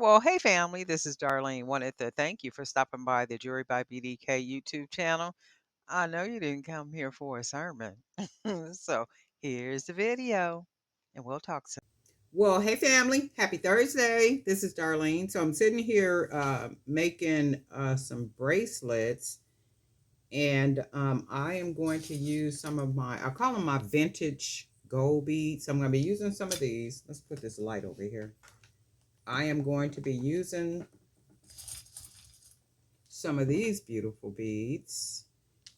Well, hey family, this is Darlene. Wanted to thank you for stopping by the Jury by BDK YouTube channel. I know you didn't come here for a sermon. So here's the video, and we'll talk soon. Well, hey family, happy Thursday. This is Darlene. So I'm sitting here making some bracelets, and I am going to use some of I call them my vintage gold beads. So I'm going to be using some of these. Let's put this light over here. I am going to be using some of these beautiful beads.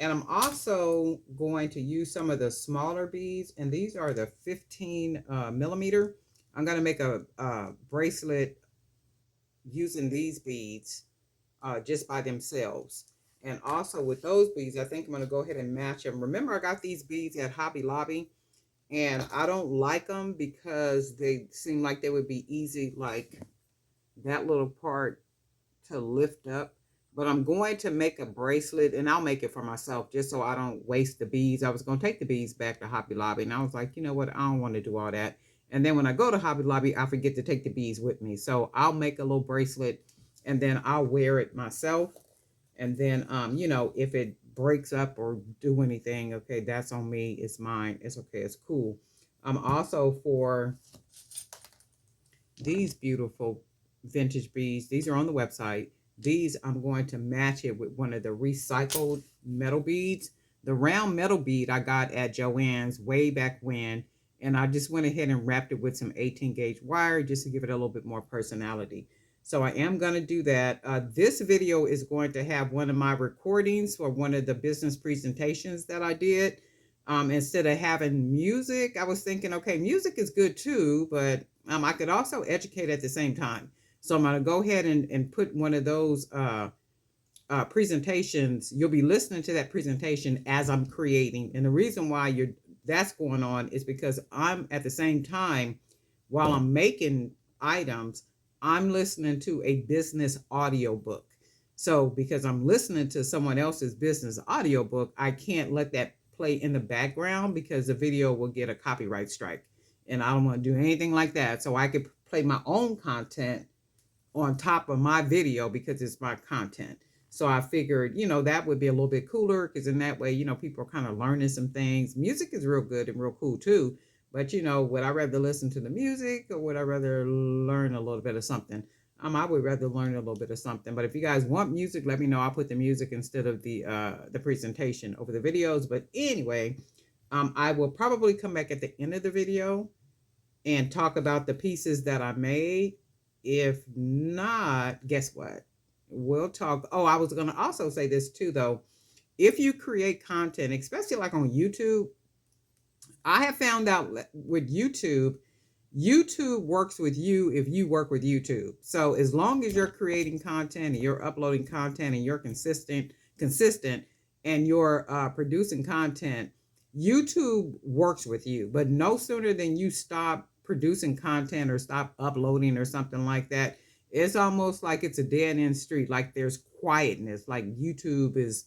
And I'm also going to use some of the smaller beads, and these are the 15 millimeter. I'm going to make a bracelet using these beads just by themselves. And also with those beads, I think I'm going to go ahead and match them. Remember, I got these beads at Hobby Lobby, and I don't like them because they seem like they would be easy, like that little part to lift up. But I'm going to make a bracelet, and I'll make it for myself just so I don't waste the beads. I was going to take the beads back to Hobby Lobby, and I was like, you know what? I don't want to do all that. And then when I go to Hobby Lobby, I forget to take the beads with me. So I'll make a little bracelet, and then I'll wear it myself. And then, if it breaks up or do anything, okay, that's on me. It's mine. It's okay. It's cool. Also for these beautiful vintage beads. These are on the website. These I'm going to match it with one of the recycled metal beads. The round metal bead I got at Joann's way back when, and I just went ahead and wrapped it with some 18 gauge wire just to give it a little bit more personality. So I am going to do that. This video is going to have one of my recordings for one of the business presentations that I did. Instead of having music, I was thinking, okay, music is good too, but I could also educate at the same time. So I'm going to go ahead and put one of those presentations. You'll be listening to that presentation as I'm creating. And the reason why that's going on is because I'm at the same time, while I'm making items, I'm listening to a business audio book. So because I'm listening to someone else's business audio book, I can't let that play in the background because the video will get a copyright strike. And I don't want to do anything like that. So I could play my own content on top of my video because it's my content. So I figured, that would be a little bit cooler because in that way, people are kind of learning some things. Music is real good and real cool too. But, would I rather listen to the music or would I rather learn a little bit of something? I would rather learn a little bit of something. But if you guys want music, let me know. I'll put the music instead of the presentation over the videos. But anyway, I will probably come back at the end of the video and talk about the pieces that I made. If not, guess what? We'll talk. Oh, I was going to also say this too, though. If you create content, especially like on YouTube, I have found out with YouTube, YouTube works with you if you work with YouTube. So as long as you're creating content and you're uploading content and you're consistent, and you're producing content, YouTube works with you. But no sooner than you stop producing content or stop uploading or something like that, it's almost like it's a dead end street. Like there's quietness, like YouTube is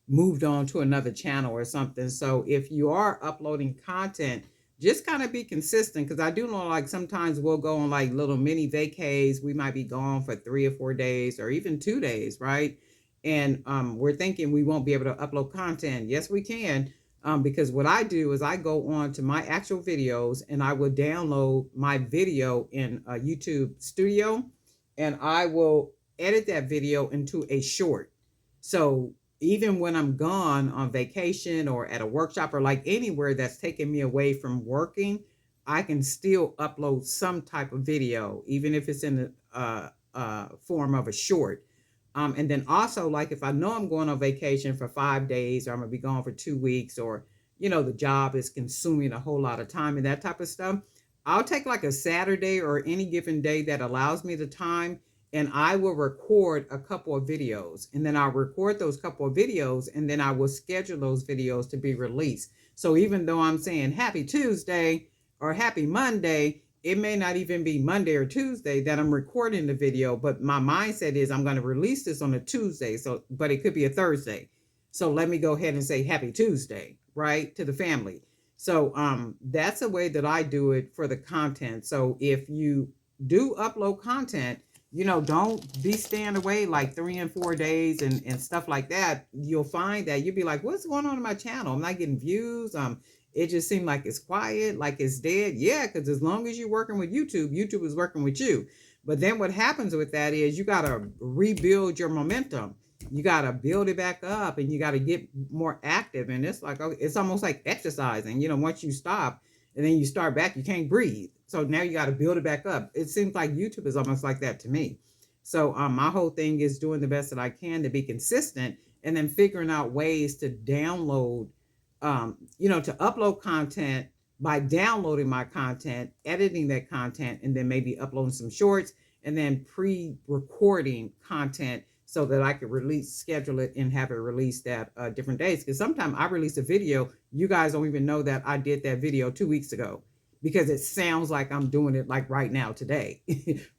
moved on to another channel or something. So if you are uploading content, just kind of be consistent, because I do know like sometimes we'll go on like little mini vacays. We might be gone for 3 or 4 days or even 2 days, right? And we're thinking we won't be able to upload content. Yes, we can. Because what I do is I go on to my actual videos and I will download my video in a YouTube Studio, and I will edit that video into a short. So even when I'm gone on vacation or at a workshop or like anywhere that's taking me away from working, I can still upload some type of video, even if it's in the form of a short. And then also, like if I know I'm going on vacation for 5 days, or I'm gonna be gone for 2 weeks, or the job is consuming a whole lot of time and that type of stuff, I'll take like a Saturday or any given day that allows me the time, and I will record a couple of videos, and then I'll record those couple of videos, and then I will schedule those videos to be released. So even though I'm saying happy Tuesday or happy Monday, it may not even be Monday or Tuesday that I'm recording the video, but my mindset is I'm going to release this on a Tuesday. So, but it could be a Thursday. So let me go ahead and say happy Tuesday, right, to the family. So that's a way that I do it for the content. So if you do upload content, Don't be staying away like 3 and 4 days and stuff like that. You'll find that you'll be like, what's going on in my channel? I'm not getting views. It just seemed like it's quiet, like it's dead. Yeah, because as long as you're working with YouTube, YouTube is working with you. But then what happens with that is you gotta rebuild your momentum. You gotta build it back up, and you gotta get more active. And it's like, okay, it's almost like exercising. Once you stop and then you start back, you can't breathe. So now you got to build it back up. It seems like YouTube is almost like that to me. So my whole thing is doing the best that I can to be consistent, and then figuring out ways to download, to upload content by downloading my content, editing that content, and then maybe uploading some shorts, and then pre-recording content so that I could schedule it, and have it released at different days. Because sometimes I release a video, you guys don't even know that I did that video 2 weeks ago, because it sounds like I'm doing it like right now today,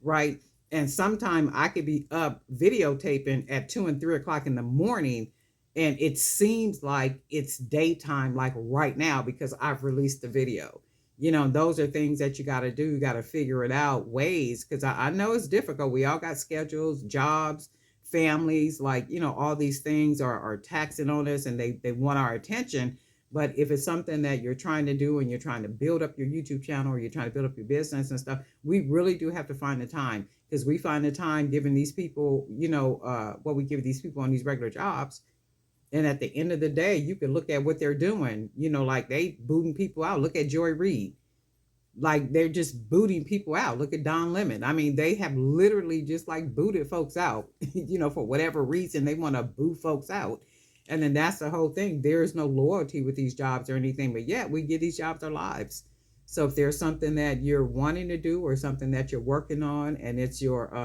right? And sometimes I could be up videotaping at 2 and 3 o'clock in the morning, and it seems like it's daytime, like right now, because I've released the video. Those are things that you got to do. You got to figure it out, ways, because I know it's difficult. We all got schedules, jobs, families, like, all these things are taxing on us, and they want our attention. But if it's something that you're trying to do, and you're trying to build up your YouTube channel, or you're trying to build up your business and stuff, we really do have to find the time, because we find the time giving these people, what we give these people on these regular jobs. And at the end of the day, you can look at what they're doing, like they booting people out. Look at Joy Reid. Like they're just booting people out. Look at Don Lemon. I mean, they have literally just like booted folks out, for whatever reason they want to boot folks out. And then that's the whole thing. There is no loyalty with these jobs or anything, but yet we give these jobs our lives. So if there's something that you're wanting to do, or something that you're working on, and it's your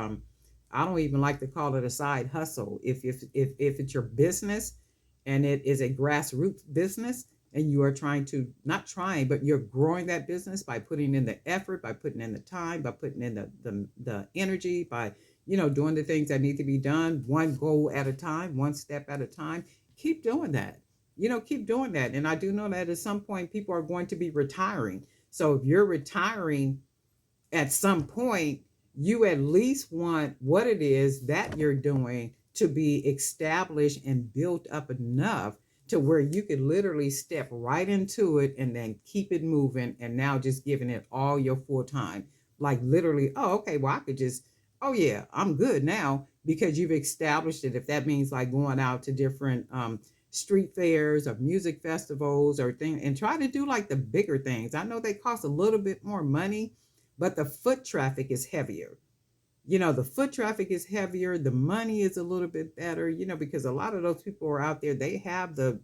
I don't even like to call it a side hustle. If it's your business, and it is a grassroots business, and you are trying to, not trying, but you're growing that business by putting in the effort, by putting in the time, by putting in the energy, by doing the things that need to be done, one goal at a time, one step at a time. Keep doing that. Keep doing that. And I do know that at some point people are going to be retiring. So if you're retiring at some point, you at least want what it is that you're doing to be established and built up enough to where you could literally step right into it, and then keep it moving, and now just giving it all your full time. Like literally, oh, okay, well, I could just, oh yeah, I'm good now, because you've established it. If that means like going out to different street fairs or music festivals or things, and try to do like the bigger things. I know they cost a little bit more money, but the foot traffic is heavier. The foot traffic is heavier, the money is a little bit better, because a lot of those people are out there, they have the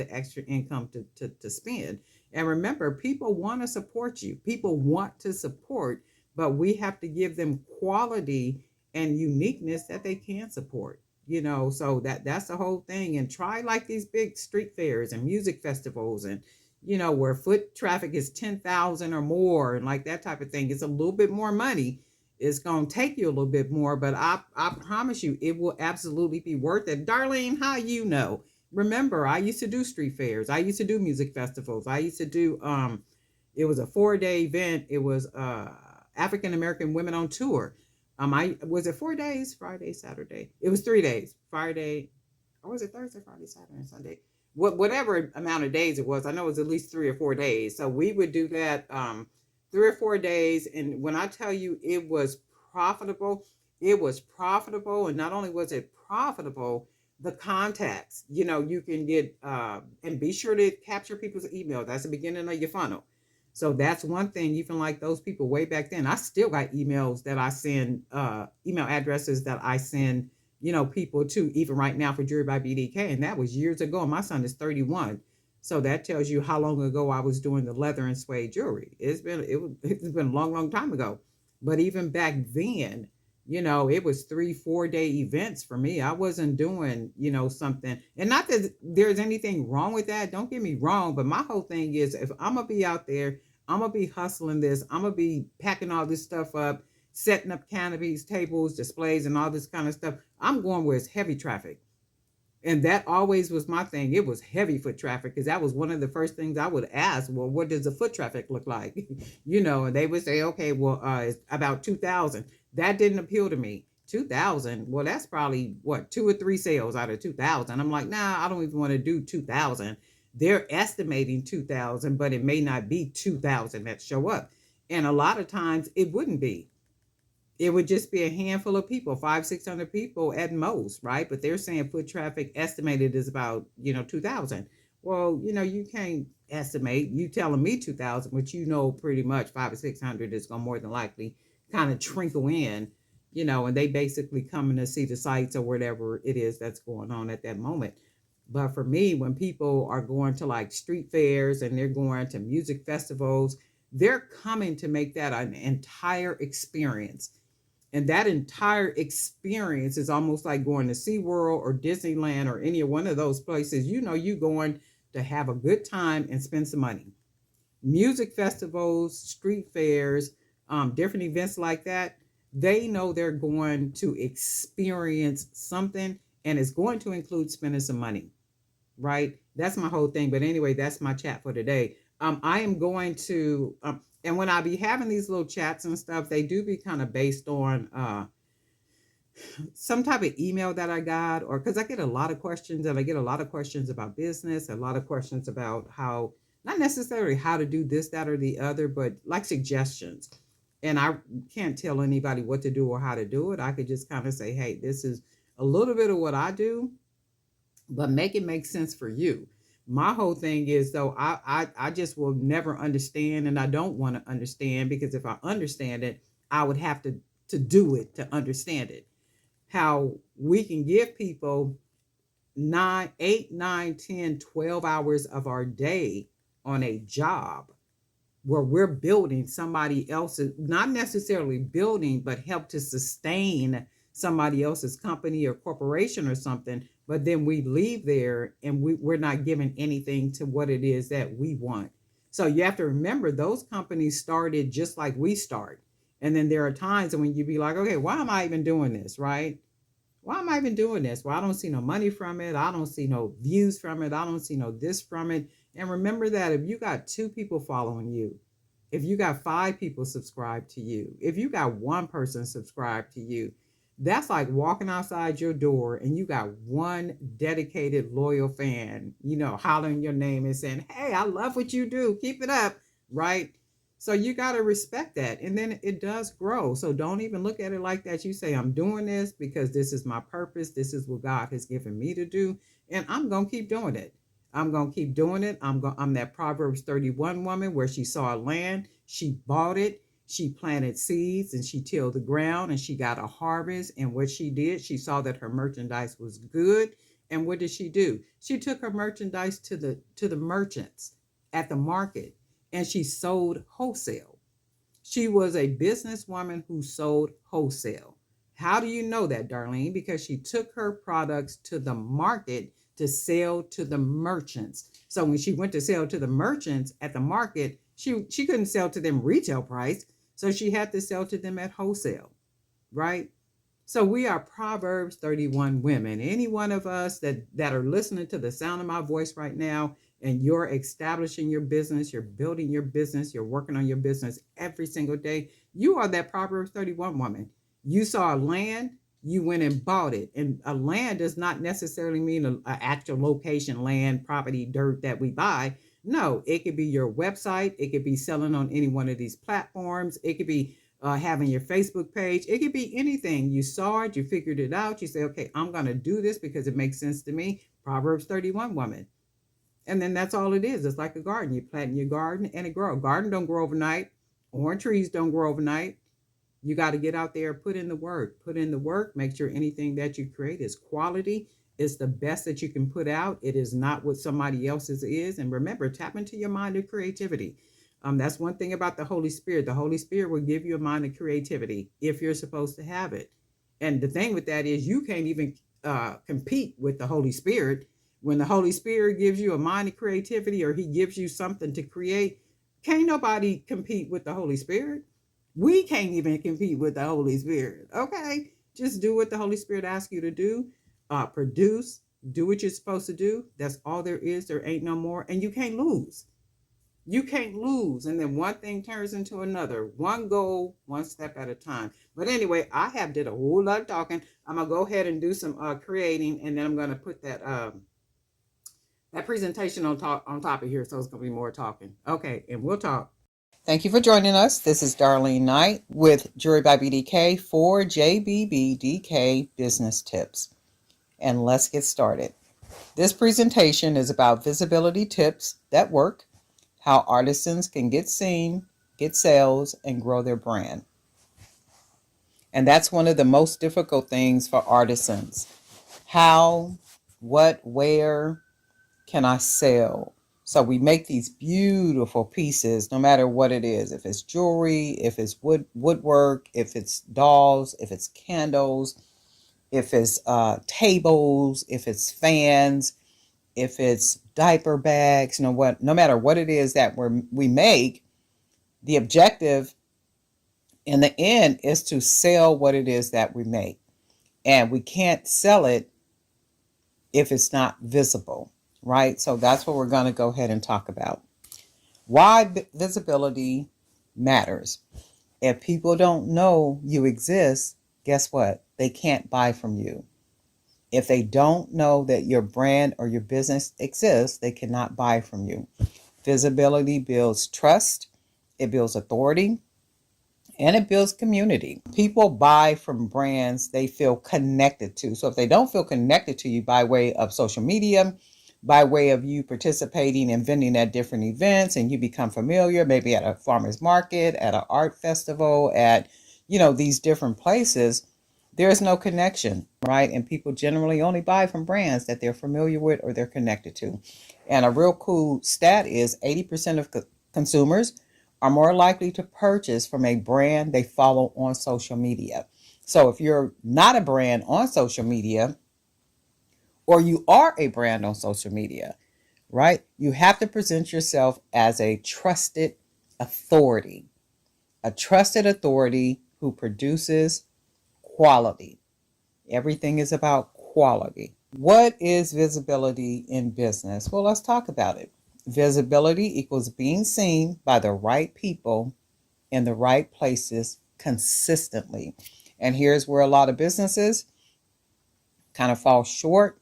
extra income to spend. And remember, people want to support you, people want to support, but we have to give them quality and uniqueness that they can support. So that's the whole thing. And try like these big street fairs and music festivals, and where foot traffic is 10,000 or more, and like that type of thing. It's a little bit more money, it's going to take you a little bit more, but I promise you, it will absolutely be worth it. Darlene, how remember, I used to do street fairs. I used to do music festivals. I used to do, it was a 4-day event. It was African American women on tour. Was it 4 days? Friday, Saturday. It was 3 days. Friday, or was it Thursday, Friday, Saturday, and Sunday? Whatever amount of days it was. I know it was at least 3 or 4 days. So we would do that 3 or 4 days. And when I tell you profitable, it was profitable. And not only was it profitable, the contacts, you can get, and be sure to capture people's email. That's the beginning of your funnel. So that's one thing. Even like those people way back then, I still got emails that I send, email addresses that I send, people to, even right now for Jewelry by BDK. And that was years ago. My son is 31. So that tells you how long ago I was doing the leather and suede jewelry. It's been a long, long time ago. But even back then, it was 3-4 day events for me. I wasn't doing, something. And not that there's anything wrong with that. Don't get me wrong. But my whole thing is, if I'm going to be out there, I'm going to be hustling this. I'm going to be packing all this stuff up, setting up canopies, tables, displays, and all this kind of stuff. I'm going where it's heavy traffic. And that always was my thing. It was heavy foot traffic, because that was one of the first things I would ask. Well, what does the foot traffic look like? And they would say, okay, well, it's about 2,000. That didn't appeal to me. 2,000. Well, that's probably what, two or three sales out of 2,000. I'm like, nah, I don't even want to do 2,000. They're estimating 2,000, but it may not be 2,000 that show up. And a lot of times it wouldn't be. It would just be a handful of people, 600 people at most, right? But they're saying foot traffic estimated is about, 2,000. Well, you can't estimate. You telling me 2,000, but pretty much 5 or 600 is going to more than likely kind of trickle in, and they basically coming to see the sites or whatever it is that's going on at that moment. But for me, when people are going to like street fairs and they're going to music festivals, they're coming to make that an entire experience. And that entire experience is almost like going to SeaWorld or Disneyland or any one of those places. You going to have a good time and spend some money. Music festivals, street fairs, different events like that, they know they're going to experience something, and it's going to include spending some money, right? That's my whole thing. But anyway, that's my chat for today. I am going to, and when I be having these little chats and stuff, they do be kind of based on some type of email that I got, or because I get a lot of questions, and I get a lot of questions about business, a lot of questions about how, not necessarily how to do this, that, or the other, but like suggestions. And I can't tell anybody what to do or how to do it. I could just kind of say, hey, this is a little bit of what I do, but make it make sense for you. My whole thing is though, I just will never understand, and I don't want to understand, because if I understand it, I would have to do it to understand it. How we can give people 9, 8, 9, 10, 12 hours of our day on a job where we're building somebody else's, not necessarily building, but help to sustain somebody else's company or corporation or something. But then we leave there and we're not giving anything to what it is that we want. So you have to remember those companies started just like we start. And then there are times when you be like, okay, why am I even doing this? Right? Why am I even doing this? Well, I don't see no money from it. I don't see no views from it. I don't see no this from it. And remember that if you got two people following you, if you got five people subscribed to you, if you got one person subscribed to you, that's like walking outside your door and you got one dedicated, loyal fan, hollering your name and saying, hey, I love what you do. Keep it up. Right? So you got to respect that. And then it does grow. So don't even look at it like that. You say, I'm doing this because this is my purpose. This is what God has given me to do. And I'm going to keep doing it. I'm going to keep doing it. I'm that Proverbs 31 woman where she saw a land, she bought it, she planted seeds, and she tilled the ground, and she got a harvest. And what she did, she saw that her merchandise was good. And what did she do? She took her merchandise to the merchants at the market, and she sold wholesale. She was a businesswoman who sold wholesale. How do you know that, Darlene? Because she took her products to the market to sell to the merchants. So when she went to sell to the merchants at the market, she couldn't sell to them retail price. So she had to sell to them at wholesale, right? So we are Proverbs 31 women. Any one of us that are listening to the sound of my voice right now, and you're establishing your business, you're building your business, you're working on your business every single day, you are that Proverbs 31 woman. You saw a land, you went and bought it. And a land does not necessarily mean an actual location, land, property, dirt that we buy. No, it could be your website. It could be selling on any one of these platforms. It could be having your Facebook page. It could be anything. You saw it, you figured it out. You say, okay, I'm going to do this because it makes sense to me. Proverbs 31 woman. And then that's all it is. It's like a garden. You plant in your garden and it grows. Garden don't grow overnight. Orange trees don't grow overnight. You got to get out there, put in the work, make sure anything that you create is quality. It's the best that you can put out. It is not what somebody else's is. And remember, tap into your mind of creativity. That's one thing about the Holy Spirit. The Holy Spirit will give you a mind of creativity if you're supposed to have it. And the thing with that is you can't even compete with the Holy Spirit. When the Holy Spirit gives you a mind of creativity, or he gives you something to create, can't nobody compete with the Holy Spirit. We can't even compete with the Holy Spirit. Okay, just do what the Holy Spirit asks you to do. Produce, do what you're supposed to do. That's all there is. There ain't no more, and you can't lose. You can't lose. And then one thing turns into another. One goal, one step at a time. But anyway, I have did a whole lot of talking. I'm gonna go ahead and do some creating, and then I'm gonna put that presentation on top of here. So it's gonna be more talking. Okay, and we'll talk. Thank you for joining us. This is Darlene Knight with Jewelry by BDK for JBBDK Business Tips. And let's get started. This presentation is about visibility tips that work, how artisans can get seen, get sales, and grow their brand. And that's one of the most difficult things for artisans. How, what, where can I sell? So we make these beautiful pieces, no matter what it is. If it's jewelry, if it's woodwork, if it's dolls, if it's candles, if it's tables, if it's fans, if it's diaper bags, no matter what it is that we make, the objective in the end is to sell what it is that we make. And we can't sell it if it's not visible, right? So that's what we're going to go ahead and talk about. Why visibility matters. If people don't know you exist, guess what? They can't buy from you. If they don't know that your brand or your business exists, they cannot buy from you. Visibility builds trust, it builds authority, and it builds community. People buy from brands they feel connected to. So if they don't feel connected to you by way of social media, by way of you participating and vending at different events, and you become familiar, maybe at a farmer's market, at an art festival, at these different places, there is no connection, right? And people generally only buy from brands that they're familiar with or they're connected to. And a real cool stat is 80% of consumers are more likely to purchase from a brand they follow on social media. So if you're not a brand on social media, or you are a brand on social media, right? You have to present yourself as a trusted authority who produces quality. Everything is about quality. What is visibility in business? Well, let's talk about it. Visibility equals being seen by the right people in the right places consistently. And here's where a lot of businesses kind of fall short,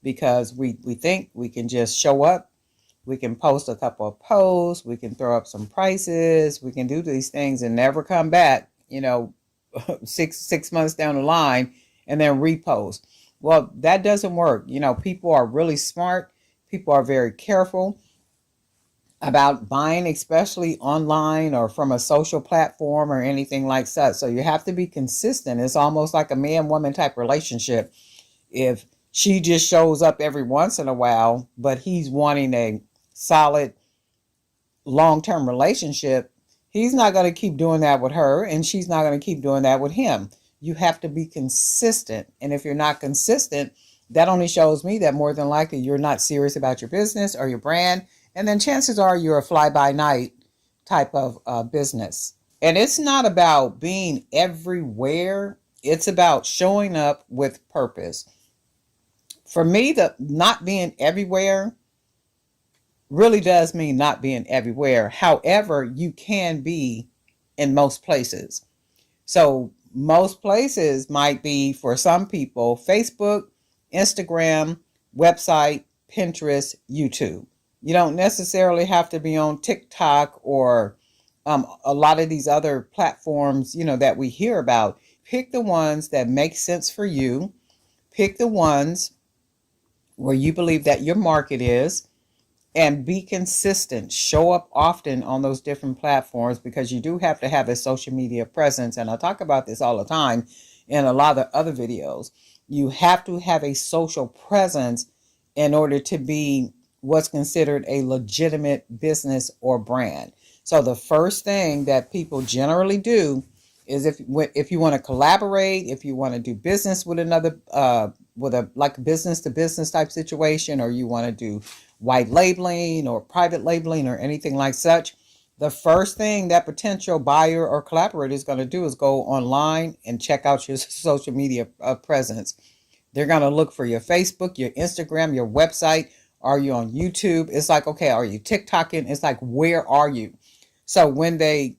because we think we can just show up, we can post a couple of posts, we can throw up some prices, we can do these things and never come back, 6 months down the line, and then repost. Well, that doesn't work. People are really smart. People are very careful about buying, especially online or from a social platform or anything like that. So you have to be consistent. It's almost like a man-woman type relationship. If she just shows up every once in a while, but he's wanting a solid long-term relationship, he's not going to keep doing that with her, and she's not going to keep doing that with him. You have to be consistent. And if you're not consistent, that only shows me that more than likely you're not serious about your business or your brand. And then chances are you're a fly-by-night type of business. And it's not about being everywhere. It's about showing up with purpose. For me, the not being everywhere really does mean not being everywhere. However, you can be in most places. So most places might be, for some people, Facebook, Instagram, website, Pinterest, YouTube. You don't necessarily have to be on TikTok or a lot of these other platforms, that we hear about. Pick the ones that make sense for you. Pick the ones where you believe that your market is, and be consistent. Show up often on those different platforms, because you do have to have a social media presence. And I talk about this all the time in a lot of other videos. You have to have a social presence in order to be what's considered a legitimate business or brand. So the first thing that people generally do is, if you want to collaborate, if you want to do business with another, with a like business to business type situation, or you want to do white labeling or private labeling or anything like such, the first thing that potential buyer or collaborator is going to do is go online and check out your social media presence. They're going to look for your Facebook, your Instagram, your website, Are you on YouTube? It's like, okay, are you TikToking? It's like, where are you? So when they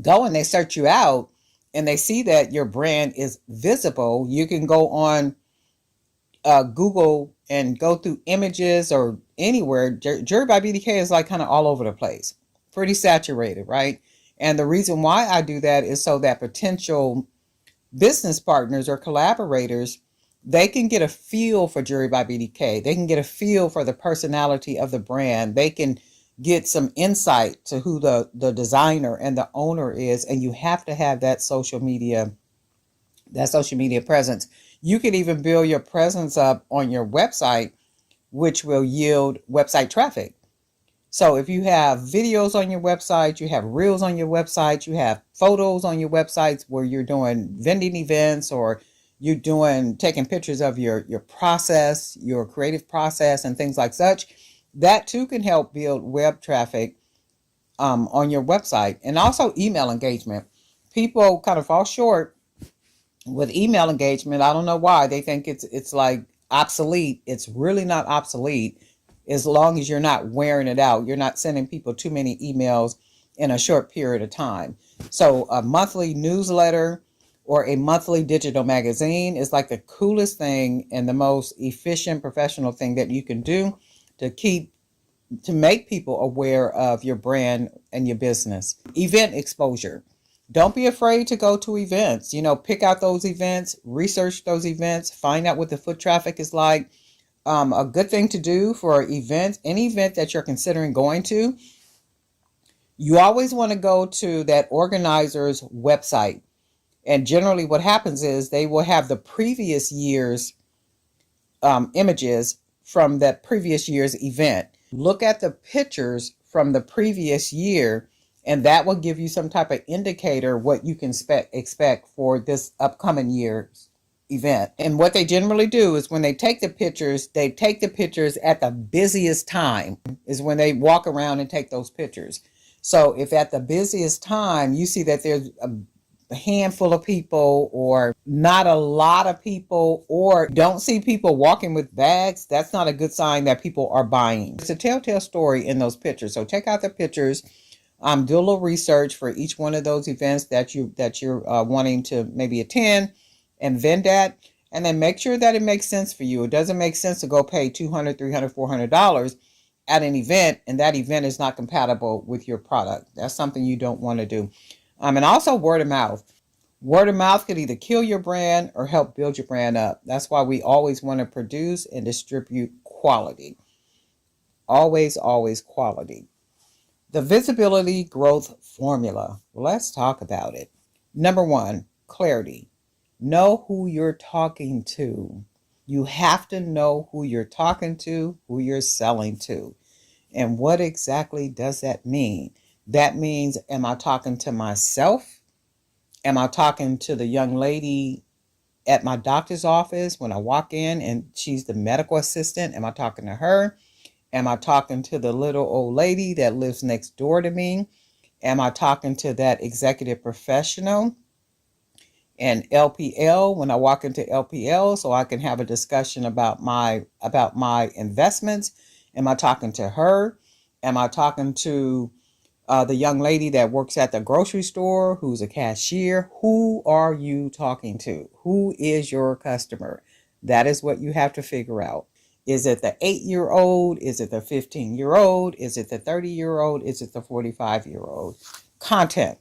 go and they search you out and they see that your brand is visible, you can go on Google and go through images or anywhere. Jury by BDK is like kind of all over the place, pretty saturated, right? And the reason why I do that is so that potential business partners or collaborators, they can get a feel for Jury by BDK. They can get a feel for the personality of the brand. They can get some insight to who the designer and the owner is. And you have to have that social media presence. You can even build your presence up on your website, which will yield website traffic. So if you have videos on your website, you have reels on your website, you have photos on your websites where you're doing vending events or you're doing taking pictures of your process, your creative process and things like such, that too can help build web traffic on your website. And also email engagement. People kind of fall short with email engagement. I don't know why. They think it's like obsolete. It's really not obsolete as long as you're not wearing it out. You're not sending people too many emails in a short period of time. So a monthly newsletter or a monthly digital magazine is like the coolest thing and the most efficient professional thing that you can do to make people aware of your brand and your business. Event exposure. Don't be afraid to go to events. Pick out those events, research those events, find out what the foot traffic is like. A good thing to do for events, any event that you're considering going to, you always want to go to that organizer's website. And generally what happens is they will have the previous year's images from that previous year's event. Look at the pictures from the previous year, and that will give you some type of indicator what you can expect for this upcoming year's event. And what they generally do is when they take the pictures at the busiest time is when they walk around and take those pictures. So if at the busiest time you see that there's a handful of people or not a lot of people or don't see people walking with bags, that's not a good sign that people are buying. It's a telltale story in those pictures. So check out the pictures. Do a little research for each one of those events that you're wanting to maybe attend and vend at, and then make sure that it makes sense for you. It doesn't make sense to go pay $200, $300, $400 at an event and that event is not compatible with your product. That's something you don't want to do. And also word of mouth. Word of mouth could either kill your brand or help build your brand up. That's why we always want to produce and distribute quality. Always, always quality. The visibility growth formula. Let's talk about it. Number one, clarity. Know who you're talking to. You have to know who you're talking to, who you're selling to. And what exactly does that mean? That means, am I talking to myself? Am I talking to the young lady at my doctor's office when I walk in and she's the medical assistant? Am I talking to her? Am I talking to the little old lady that lives next door to me? Am I talking to that executive professional and LPL when I walk into LPL so I can have a discussion about my investments? Am I talking to her? Am I talking to the young lady that works at the grocery store who's a cashier? Who are you talking to? Who is your customer? That is what you have to figure out. Is it the 8-year-old? Is it the 15-year-old? Is it the 30-year-old? Is it the 45-year-old? Content.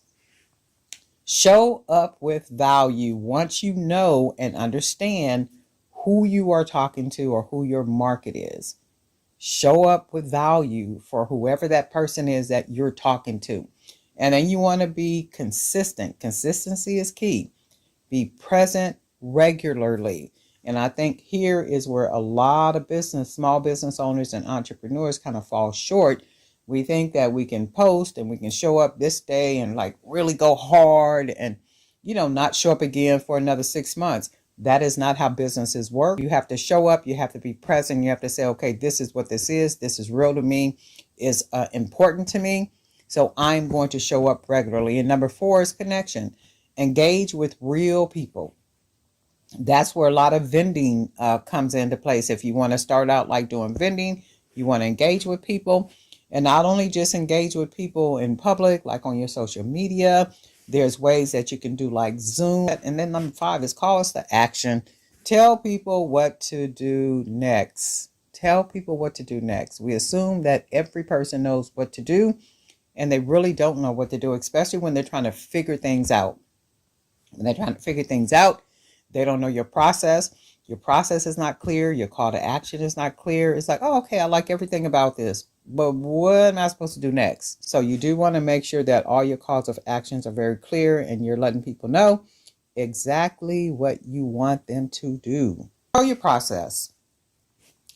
Show up with value once you know and understand who you are talking to or who your market is. Show up with value for whoever that person is that you're talking to. And then you want to be consistent. Consistency is key. Be present regularly. And I think here is where a lot of small business owners and entrepreneurs kind of fall short. We think that we can post and we can show up this day and like really go hard and, not show up again for another 6 months. That is not how businesses work. You have to show up. You have to be present. You have to say, okay, this is what this is. This is real to me, is important to me. So I'm going to show up regularly. And number 4 is connection. Engage with real people. That's where a lot of vending comes into place. If you want to start out like doing vending, you want to engage with people, and not only just engage with people in public, like on your social media. There's ways that you can do like Zoom. And then number 5 is call us to action. Tell people what to do next. Tell people what to do next. We assume that every person knows what to do, and they really don't know what to do, especially when they're trying to figure things out. When they're trying to figure things out, they don't know your process. Your process is not clear. Your call to action is not clear. It's like, oh, okay, I like everything about this, but what am I supposed to do next? So you do want to make sure that all your calls of actions are very clear and you're letting people know exactly what you want them to do. Show your process.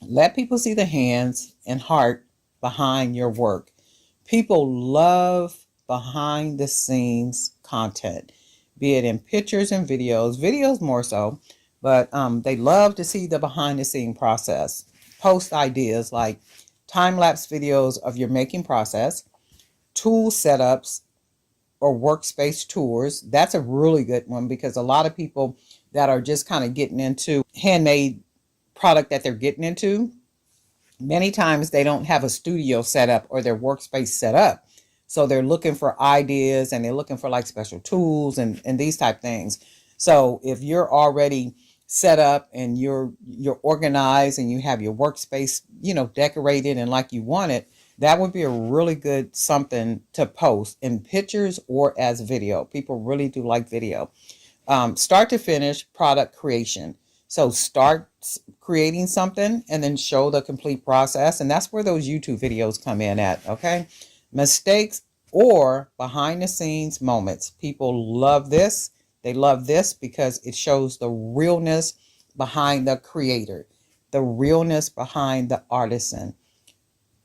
Let people see the hands and heart behind your work. People love behind the scenes content, be it in pictures and videos more so, but they love to see the behind the scene process. Post ideas like time lapse videos of your making process, tool setups, or workspace tours. That's a really good one because a lot of people that are just kind of getting into handmade product that they're getting into, many times they don't have a studio set up or their workspace set up. So they're looking for ideas and they're looking for like special tools and these type things. So if you're already set up and you're organized and you have your workspace, decorated and like you want it, that would be a really good something to post in pictures or as video. People really do like video. Start to finish product creation. So start creating something and then show the complete process. And that's where those YouTube videos come in at, okay? Mistakes or behind the scenes moments. People love this. They love this because it shows the realness behind the creator, the realness behind the artisan.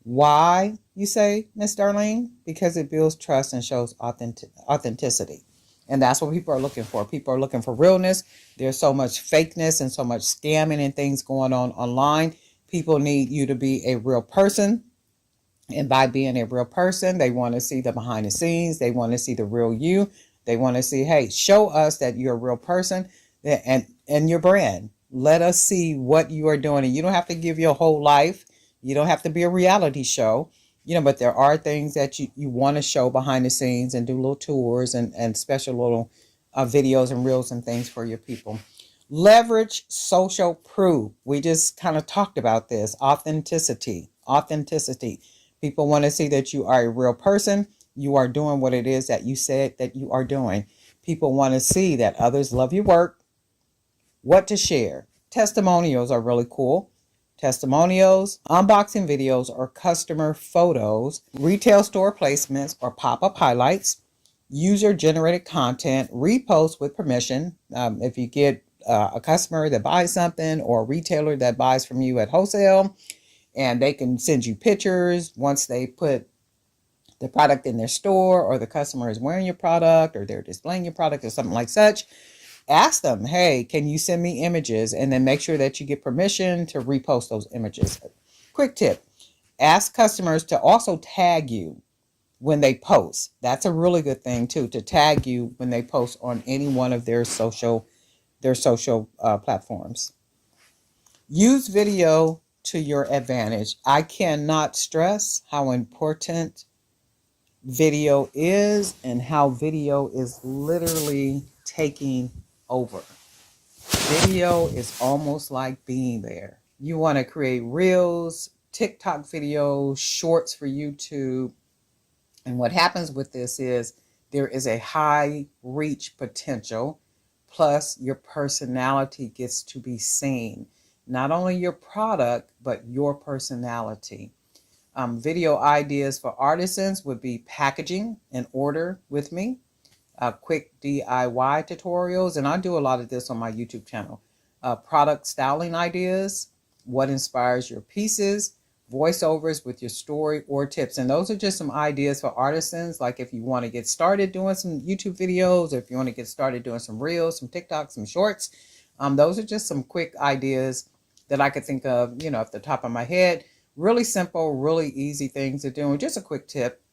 Why, you say, Miss Darlene? Because it builds trust and shows authenticity. And that's what people are looking for. People are looking for realness. There's so much fakeness and so much scamming and things going on online. People need you to be a real person. And by being a real person, they want to see the behind the scenes. They want to see the real you. They want to see, hey, show us that you're a real person and your brand. Let us see what you are doing. And you don't have to give your whole life. You don't have to be a reality show, but there are things that you want to show behind the scenes and do little tours and special little videos and reels and things for your people. Leverage social proof. We just kind of talked about this. Authenticity. People want to see that you are a real person. You are doing what it is that you said that you are doing. People want to see that others love your work. What to share. Testimonials are really cool. Testimonials, unboxing videos or customer photos, retail store placements or pop-up highlights, user-generated content, repost with permission. If you get a customer that buys something or a retailer that buys from you at wholesale, and they can send you pictures once they put the product in their store or the customer is wearing your product or they're displaying your product or something like such. Ask them, hey, can you send me images? And then make sure that you get permission to repost those images. Quick tip, ask customers to also tag you when they post. That's a really good thing too, to tag you when they post on any one of their social platforms. Use video to your advantage. I cannot stress how important video is and how video is literally taking over. Video is almost like being there. You want to create reels, TikTok videos, shorts for YouTube. And what happens with this is there is a high reach potential, plus your personality gets to be seen. Not only your product, but your personality. Video ideas for artisans would be packaging and order with me, quick DIY tutorials, and I do a lot of this on my YouTube channel. Product styling ideas, what inspires your pieces, voiceovers with your story or tips. And those are just some ideas for artisans, like if you want to get started doing some YouTube videos, or if you want to get started doing some reels, some TikToks, some shorts. Those are just some quick ideas that I could think of, off the top of my head. Really simple, really easy things to do. And just a quick tip,